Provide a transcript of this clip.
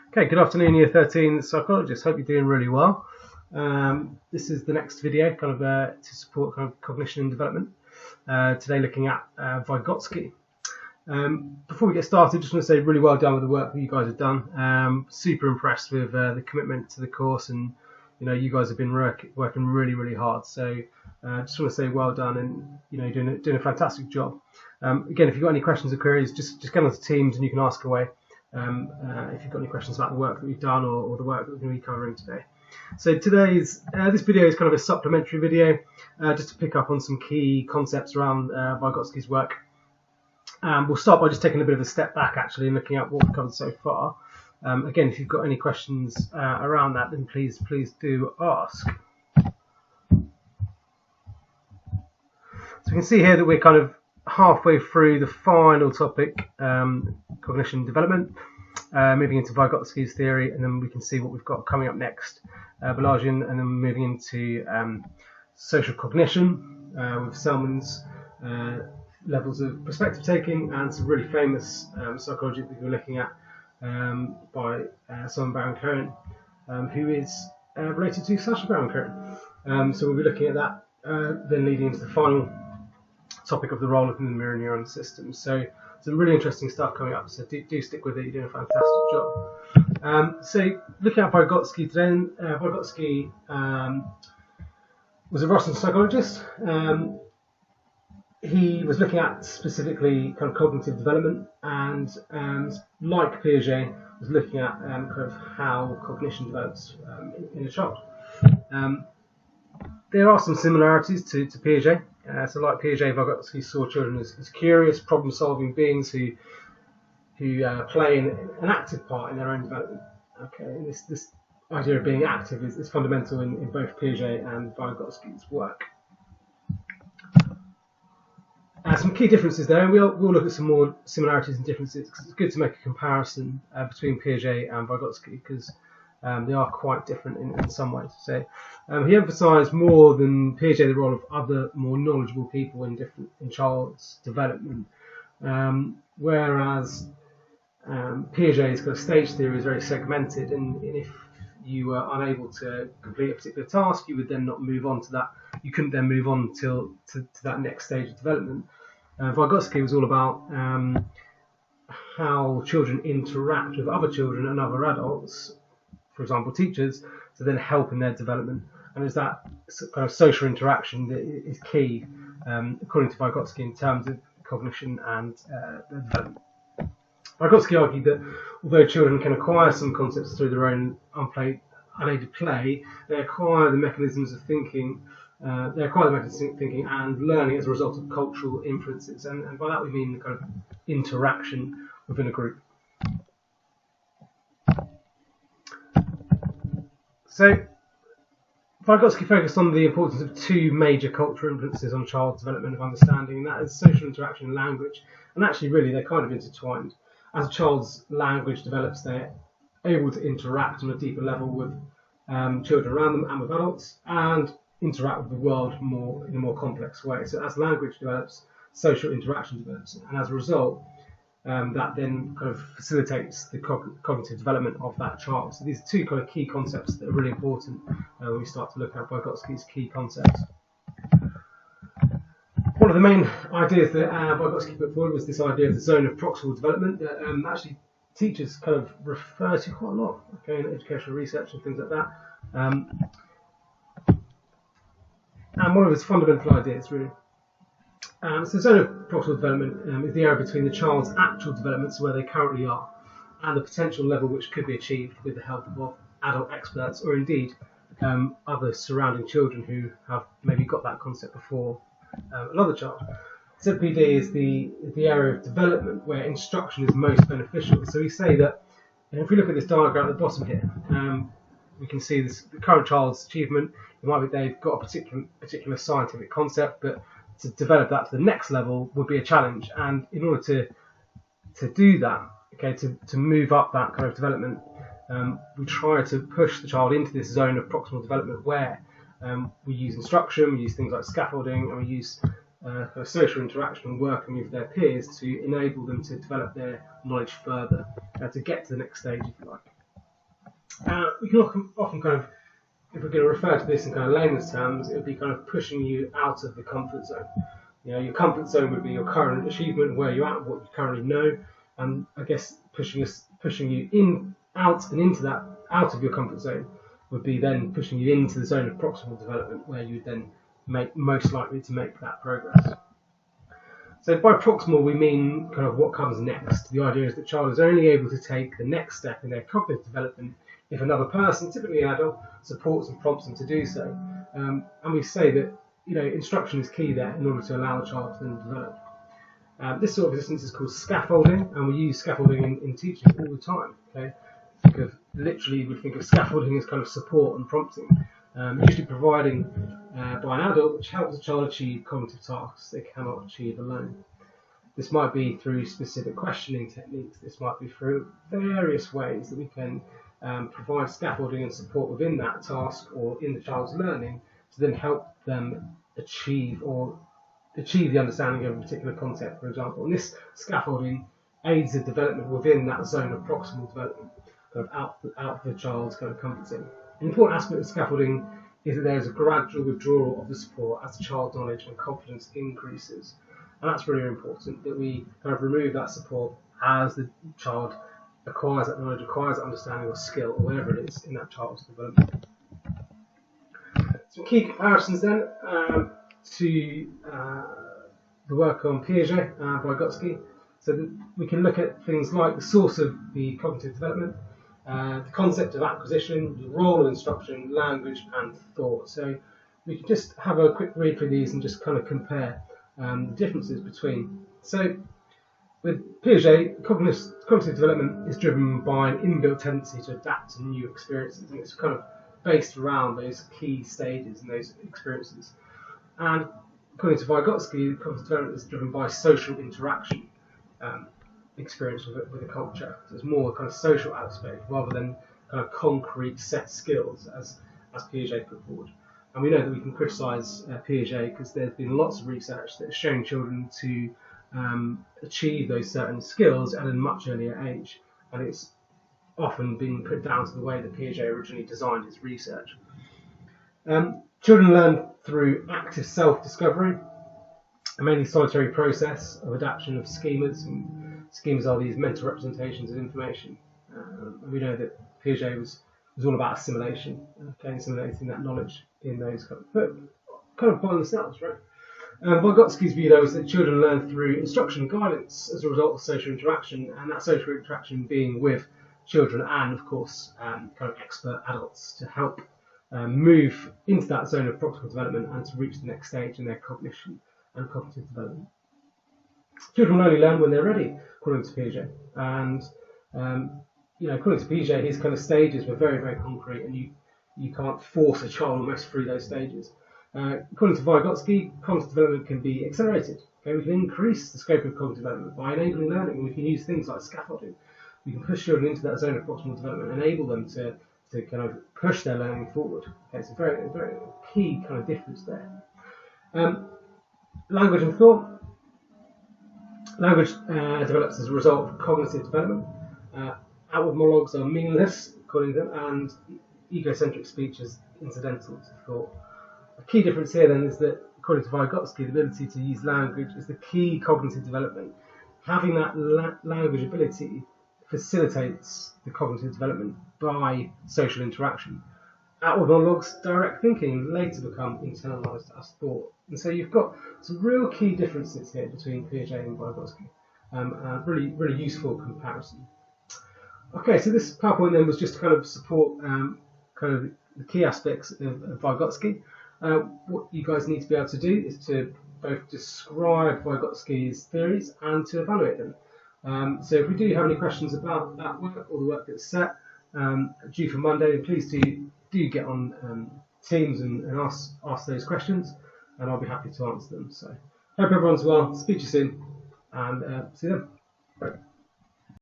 Okay, good afternoon, Year 13 psychologists. Hope you're doing really well. This is the next video, to support cognition and development. Today, looking at Vygotsky. Before we get started, just want to say really well done with the work that you guys have done. Super impressed with the commitment to the course, and you guys have been working really hard. So just want to say well done, and doing a fantastic job. Again, if you've got any questions or queries, just get onto Teams and you can ask away. If you've got any questions about the work that we've done or the work that we're going to be covering today. So today's this video is kind of a supplementary video, just to pick up on some key concepts around Vygotsky's work. We'll start by just taking a bit of a step back actually and looking at what we've covered so far. Again, if you've got any questions around that, then please do ask. So we can see here that we're kind of halfway through the final topic, cognition development, moving into Vygotsky's theory, and then we can see what we've got coming up next, Balajian, and then moving into social cognition with Selman's levels of perspective taking, and some really famous psychology that we're looking at by Simon Baron-Cohen, who is related to Sacha Baron-Cohen. So we'll be looking at that, then leading into the final topic of the role of the mirror neuron system. So some really interesting stuff coming up, so do stick with it. You're doing a fantastic job. So looking at Vygotsky today, Vygotsky was a Russian psychologist. He was looking at specifically kind of cognitive development, and like Piaget, was looking at kind of how cognition develops in a child. There are some similarities to Piaget. So like Piaget, Vygotsky saw children as curious, problem-solving beings who play an active part in their own development. Okay, and this idea of being active is fundamental in both Piaget and Vygotsky's work. Some key differences there, and we'll look at some more similarities and differences, because it's good to make a comparison between Piaget and Vygotsky, because they are quite different in some ways. So he emphasised more than Piaget the role of other more knowledgeable people in child's development, whereas Piaget's kind of stage theory is very segmented, and if you were unable to complete a particular task, you would then not move on to that. You couldn't then move on to that next stage of development. Vygotsky was all about how children interact with other children and other adults, for example teachers, to then help in their development. And it's that kind of social interaction that is key, according to Vygotsky, in terms of cognition and their development. Vygotsky argued that although children can acquire some concepts through their own unaided play, they acquire the mechanisms of thinking. Thinking and learning as a result of cultural influences, and by that we mean the kind of interaction within a group. So Vygotsky focused on the importance of two major cultural influences on child's development of understanding, and that is social interaction and language. And actually, really, they're kind of intertwined. As a child's language develops, they're able to interact on a deeper level with children around them and with adults, and interact with the world in a more complex way. So as language develops, social interaction develops, and as a result, that then kind of facilitates the cognitive development of that child. So these are two kind of key concepts that are really important when we start to look at Vygotsky's key concepts. One of the main ideas that Vygotsky put forward was this idea of the zone of proximal development that actually teachers kind of refer to quite a lot, okay, in educational research and things like that. And one of his fundamental ideas, really. So the zone of proximal development is the area between the child's actual development, so where they currently are, and the potential level which could be achieved with the help of adult experts, or indeed other surrounding children who have maybe got that concept before another child. ZPD is the area of development where instruction is most beneficial. So we say that, and if we look at this diagram at the bottom here, we can see the current child's achievement. It might be they've got a particular scientific concept, but to develop that to the next level would be a challenge. And in order to do that, okay, to move up that kind of development, we try to push the child into this zone of proximal development where we use instruction, we use things like scaffolding, and we use kind of social interaction and working with their peers to enable them to develop their knowledge further, to get to the next stage, if you like. We can often kind of, if we're going to refer to this in kind of layman's terms, it would be kind of pushing you out of the comfort zone. You know, your comfort zone would be your current achievement, where you're at, what you currently know, and I guess pushing you out of your comfort zone would be then pushing you into the zone of proximal development, where you would then most likely to make that progress. So by proximal, we mean kind of what comes next. The idea is that the child is only able to take the next step in their cognitive development if another person, typically an adult, supports and prompts them to do so. And we say that, you know, instruction is key there in order to allow the child to then develop. This sort of assistance is called scaffolding, and we use scaffolding in teaching all the time. Okay, we think of scaffolding as kind of support and prompting, usually providing by an adult, which helps the child achieve cognitive tasks they cannot achieve alone. This might be through specific questioning techniques. This might be through various ways that we can provide scaffolding and support within that task or in the child's learning to then help them achieve the understanding of a particular concept, for example. And this scaffolding aids the development within that zone of proximal development, kind of out of the child's kind of comfort zone. An important aspect of scaffolding is that there is a gradual withdrawal of the support as the child's knowledge and confidence increases. And that's really important, that we kind of remove that support as the child acquires that knowledge, acquires that understanding or skill, or whatever it is in that child's development. Some key comparisons then to the work on PIAGET and Vygotsky. So that we can look at things like the source of the cognitive development, the concept of acquisition, the role of instruction, language, and thought. So we can just have a quick read through these and just kind of compare the differences between. So with Piaget, cognitive development is driven by an inbuilt tendency to adapt to new experiences, and it's kind of based around those key stages and those experiences. And according to Vygotsky, cognitive development is driven by social interaction experience with a culture. So it's more a kind of social aspect rather than kind of concrete set skills as Piaget put forward. And we know that we can criticise Piaget because there's been lots of research that has shown children to achieve those certain skills at a much earlier age, and it's often been put down to the way that Piaget originally designed his research. Children learn through active self-discovery, a mainly solitary process of adaptation of schemas, and schemas are these mental representations of information. And we know that Piaget was all about assimilation, assimilating that knowledge in those kind of by themselves, right? Vygotsky's view, though, is that children learn through instruction and guidance as a result of social interaction, and that social interaction being with children and, of course, kind of expert adults to help move into that zone of proximal development and to reach the next stage in their cognition and cognitive development. Children only learn when they're ready, according to Piaget. And according to Piaget, his kind of stages were very, very concrete, and you can't force a child almost through those stages. According to Vygotsky, cognitive development can be accelerated. Okay? We can increase the scope of cognitive development by enabling learning, and we can use things like scaffolding. We can push children into that zone of proximal development, enable them to kind of push their learning forward. Okay? It's a very, very key kind of difference there. Language and thought. Language develops as a result of cognitive development. Outward monologues are meaningless, according to them, and egocentric speech is incidental to thought. A key difference here then is that, according to Vygotsky, the ability to use language is the key cognitive development. Having that language ability facilitates the cognitive development by social interaction. Outward monologues, direct thinking, later become internalised as thought. And so you've got some real key differences here between Piaget and Vygotsky. Really, really useful comparison. Okay, so this PowerPoint then was just to kind of support kind of the key aspects of Vygotsky. What you guys need to be able to do is to both describe Vygotsky's theories and to evaluate them. So if we do have any questions about that work or the work that's set due for Monday, please do get on Teams and ask those questions, and I'll be happy to answer them. So hope everyone's well. Speak to you soon, and see you then. Bye.